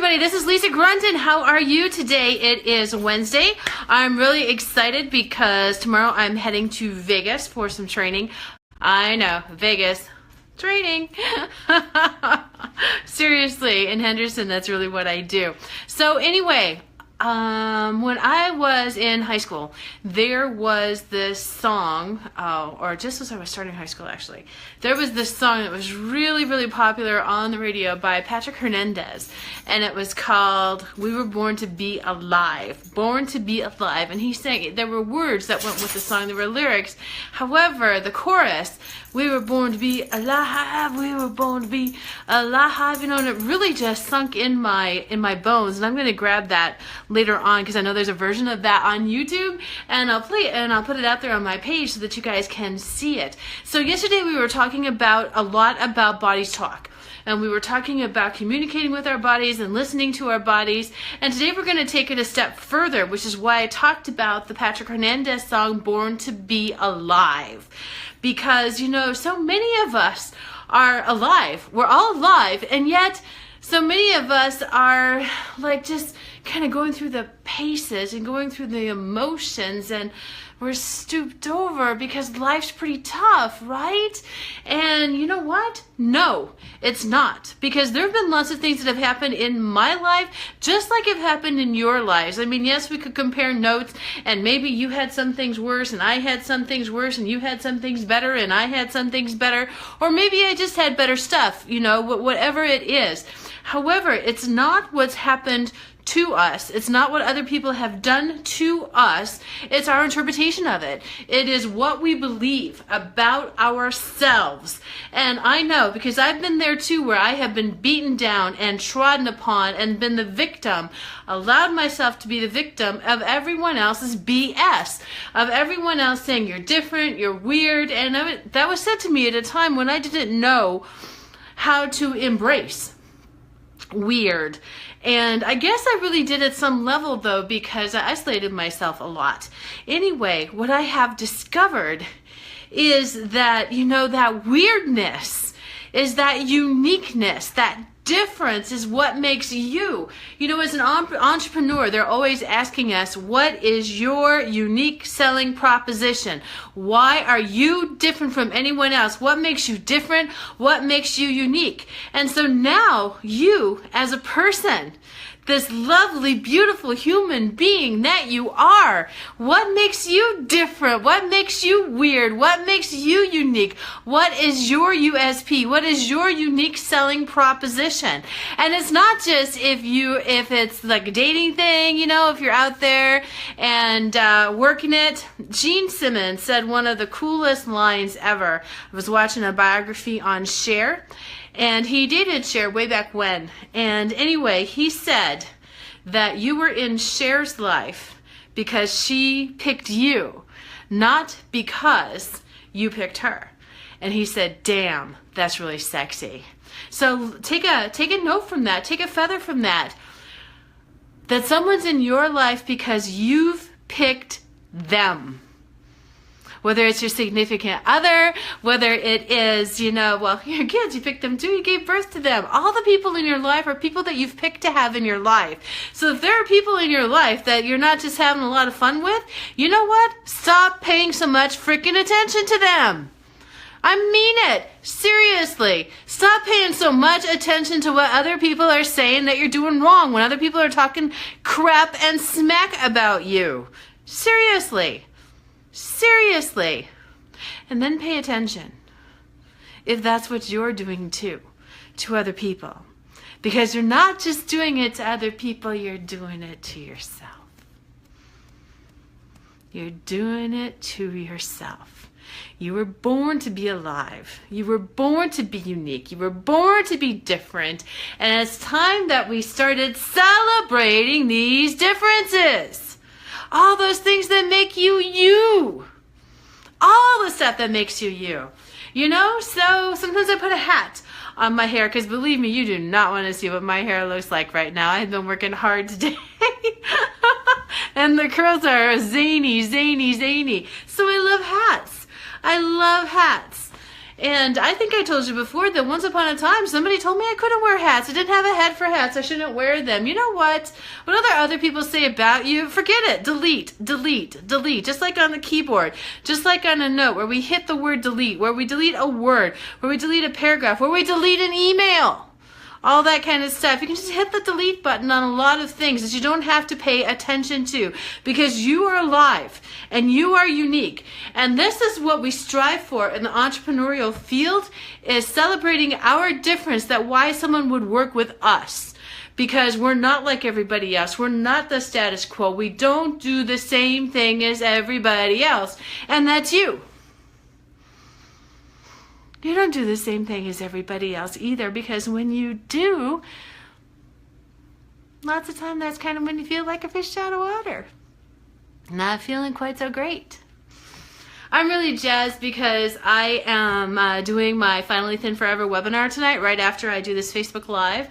everybody, this is Lisa Grunton. How are you today? It is Wednesday. I'm really excited because tomorrow I'm heading to Vegas for some training. I know, Vegas. Training. Seriously, in Henderson, that's really what I do. So anyway, when I was in high school, there was this song, or just as I was starting high school actually, there was this song that was really, really popular on the radio by Patrick Hernandez, and it was called We Were Born to Be Alive. Born to Be Alive. And he sang, there were words that went with the song, there were lyrics. However, the chorus, we were born to be alive, we were born to be alive, and it really just sunk in my bones. And I'm going to grab that later on because I know there's a version of that on YouTube, and I'll play it and I'll put it out there on my page so that you guys can see it. So yesterday we were talking about a lot about bodies talk. And we were talking about communicating with our bodies and listening to our bodies. And today we're going to take it a step further, which is why I talked about the Patrick Hernandez song, Born to Be Alive. Because, you know, so many of us are alive. We're all alive. And yet, so many of us are like just kind of going through the paces and going through the emotions, and we're stooped over because life's pretty tough, right? And you know what? No, it's not. Because there have been lots of things that have happened in my life, just like it happened in your lives. I mean, yes, we could compare notes, and maybe you had some things worse, and I had some things worse, and you had some things better, and I had some things better. Or maybe I just had better stuff, you know, whatever it is. However, it's not what's happened to us. It's not what other people have done to us. It's our interpretation of it. It is what we believe about ourselves. And I know, because I've been there too, where I have been beaten down and trodden upon and been the victim, allowed myself to be the victim of everyone else's BS, of everyone else saying you're different, you're weird. And that was said to me at a time when I didn't know how to embrace weird. And I guess I really did at some level though, because I isolated myself a lot. Anyway, what I have discovered is that, you know, that weirdness is that uniqueness, that difference is what makes you. You know, as an entrepreneur, they're always asking us, what is your unique selling proposition? Why are you different from anyone else? What makes you different? What makes you unique? And so now you, as a person, this lovely, beautiful human being that you are, what makes you different? What makes you weird? What makes you unique? What is your USP? What is your unique selling proposition? And it's not just if it's like a dating thing, you know, if you're out there and working it. Gene Simmons said one of the coolest lines ever. I was watching a biography on Cher, and he dated Cher way back when. And anyway, he said that you were in Cher's life because she picked you, not because you picked her. And he said, damn, that's really sexy. So take a note from that, take a feather from that, that someone's in your life because you've picked them. Whether it's your significant other, whether it is, you know, well, your kids, you picked them too, you gave birth to them. All the people in your life are people that you've picked to have in your life. So if there are people in your life that you're not just having a lot of fun with, you know what? Stop paying so much freaking attention to them. I mean it. Seriously. Stop paying so much attention to what other people are saying that you're doing wrong, when other people are talking crap and smack about you. Seriously. Seriously. And then pay attention if that's what you're doing too, to other people. Because you're not just doing it to other people, you're doing it to yourself. You're doing it to yourself. You were born to be alive. You were born to be unique. You were born to be different. And it's time that we started celebrating these differences. All those things that make you you. All the stuff that makes you you. You know, so sometimes I put a hat on my hair, because believe me, you do not want to see what my hair looks like right now. I've been working hard today. And the curls are zany, zany, zany. So I love hats. I love hats. And I think I told you before that once upon a time, somebody told me I couldn't wear hats. I didn't have a head for hats. I shouldn't wear them. You know what? What other people say about you? Forget it. Delete, delete, delete. Just like on the keyboard. Just like on a note where we hit the word delete, where we delete a word, where we delete a paragraph, where we delete an email. All that kind of stuff. You can just hit the delete button on a lot of things that you don't have to pay attention to, because you are alive and you are unique. And this is what we strive for in the entrepreneurial field, is celebrating our difference, that why someone would work with us. Because we're not like everybody else. We're not the status quo. We don't do the same thing as everybody else. And that's you. You don't do the same thing as everybody else either, because when you do, lots of time that's kind of when you feel like a fish out of water. Not feeling quite so great. I'm really jazzed because I am doing my Finally Thin Forever webinar tonight, right after I do this Facebook Live.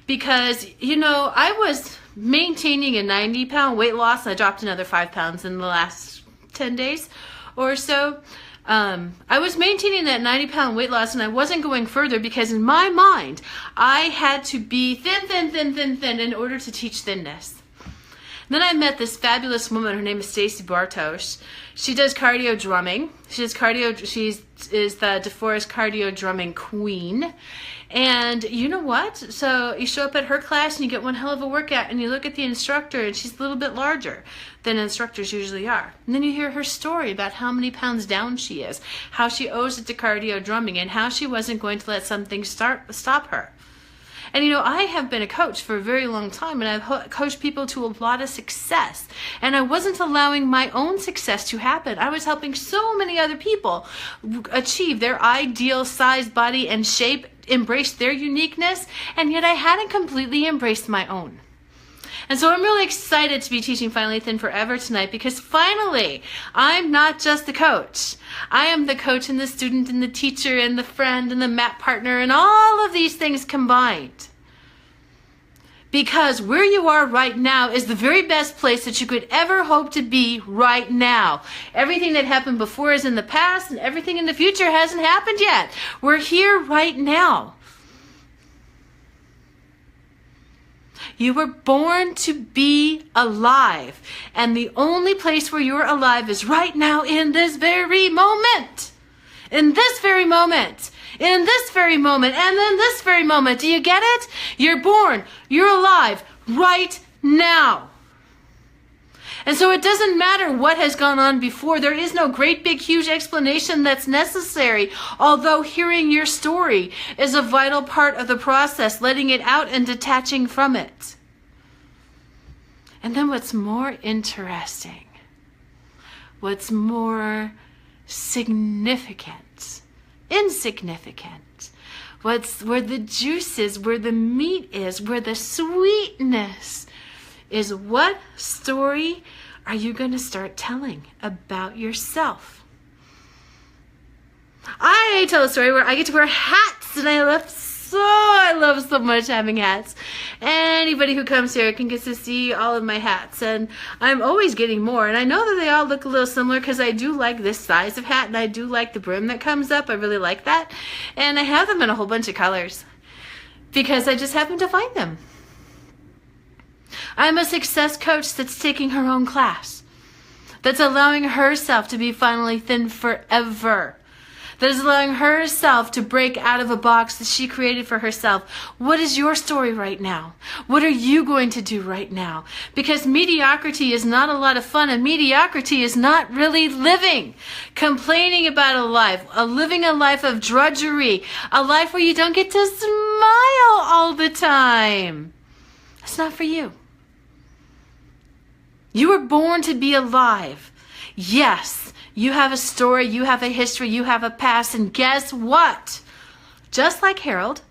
Because, you know, I was maintaining a 90-pound weight loss. I dropped another 5 pounds in the last 10 days or so. I was maintaining that 90-pound weight loss, and I wasn't going further because in my mind, I had to be thin in order to teach thinness. And then I met this fabulous woman. Her name is Stacy Bartosh. She does cardio drumming. She is the DeForest cardio drumming queen. And you know what? So you show up at her class and you get one hell of a workout, and you look at the instructor and she's a little bit larger than instructors usually are. And then you hear her story about how many pounds down she is, how she owes it to cardio drumming, and how she wasn't going to let something stop her. And you know, I have been a coach for a very long time, and I've coached people to a lot of success. And I wasn't allowing my own success to happen. I was helping so many other people achieve their ideal size, body, and shape, embrace their uniqueness, and yet I hadn't completely embraced my own. And so I'm really excited to be teaching Finally Thin Forever tonight, because finally, I'm not just the coach. I am the coach and the student and the teacher and the friend and the mat partner and all of these things combined. Because where you are right now is the very best place that you could ever hope to be right now. Everything that happened before is in the past, and everything in the future hasn't happened yet. We're here right now. You were born to be alive, and the only place where you're alive is right now, in this very moment. In this very moment. In this very moment. And in this very moment. Do you get it? You're born. You're alive right now. And so it doesn't matter what has gone on before. There is no great big huge explanation that's necessary, although hearing your story is a vital part of the process, letting it out and detaching from it. And then what's more interesting, what's more significant, insignificant, where the juice is, where the meat is, where the sweetness is, what story are you going to start telling about yourself? I tell a story where I get to wear hats, and I love so much having hats. Anybody who comes here can get to see all of my hats, and I'm always getting more. And I know that they all look a little similar because I do like this size of hat, and I do like the brim that comes up. I really like that. And I have them in a whole bunch of colors because I just happen to find them. I'm a success coach that's taking her own class, that's allowing herself to be finally thin forever, that is allowing herself to break out of a box that she created for herself. What is your story right now? What are you going to do right now? Because mediocrity is not a lot of fun, and mediocrity is not really living. Complaining about a life, living a life of drudgery, a life where you don't get to smile all the time. It's not for you. You were born to be alive. Yes, you have a story, you have a history, you have a past, and guess what? Just like Harold,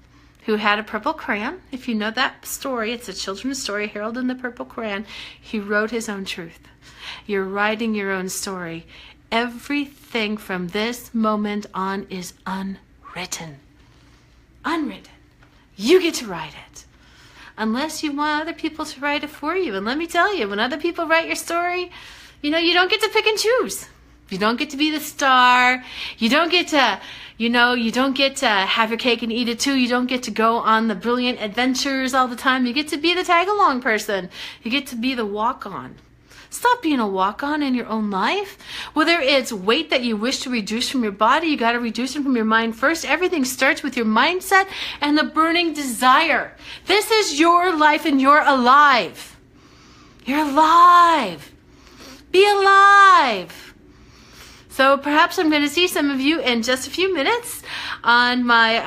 who had a purple crayon, if you know that story, it's a children's story, Harold and the Purple Crayon, he wrote his own truth. You're writing your own story. Everything from this moment on is unwritten. Unwritten. You get to write it. Unless you want other people to write it for you. And let me tell you, when other people write your story, you don't get to pick and choose. You don't get to be the star. You don't get to, You know, you don't get to have your cake and eat it too. You don't get to go on the brilliant adventures all the time. You get to be the tag-along person. You get to be the walk-on. Stop being a walk-on in your own life. Whether it's weight that you wish to reduce from your body, you got to reduce it from your mind first. Everything starts with your mindset and the burning desire. This is your life and you're alive. You're alive. Be alive. So perhaps I'm going to see some of you in just a few minutes on my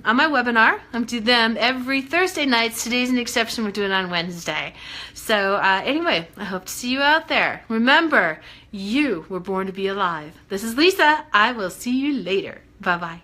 webinar. I'm doing them every Thursday nights. Today's an exception. We're doing it on Wednesday. So anyway, I hope to see you out there. Remember, you were born to be alive. This is Lisa. I will see you later. Bye-bye.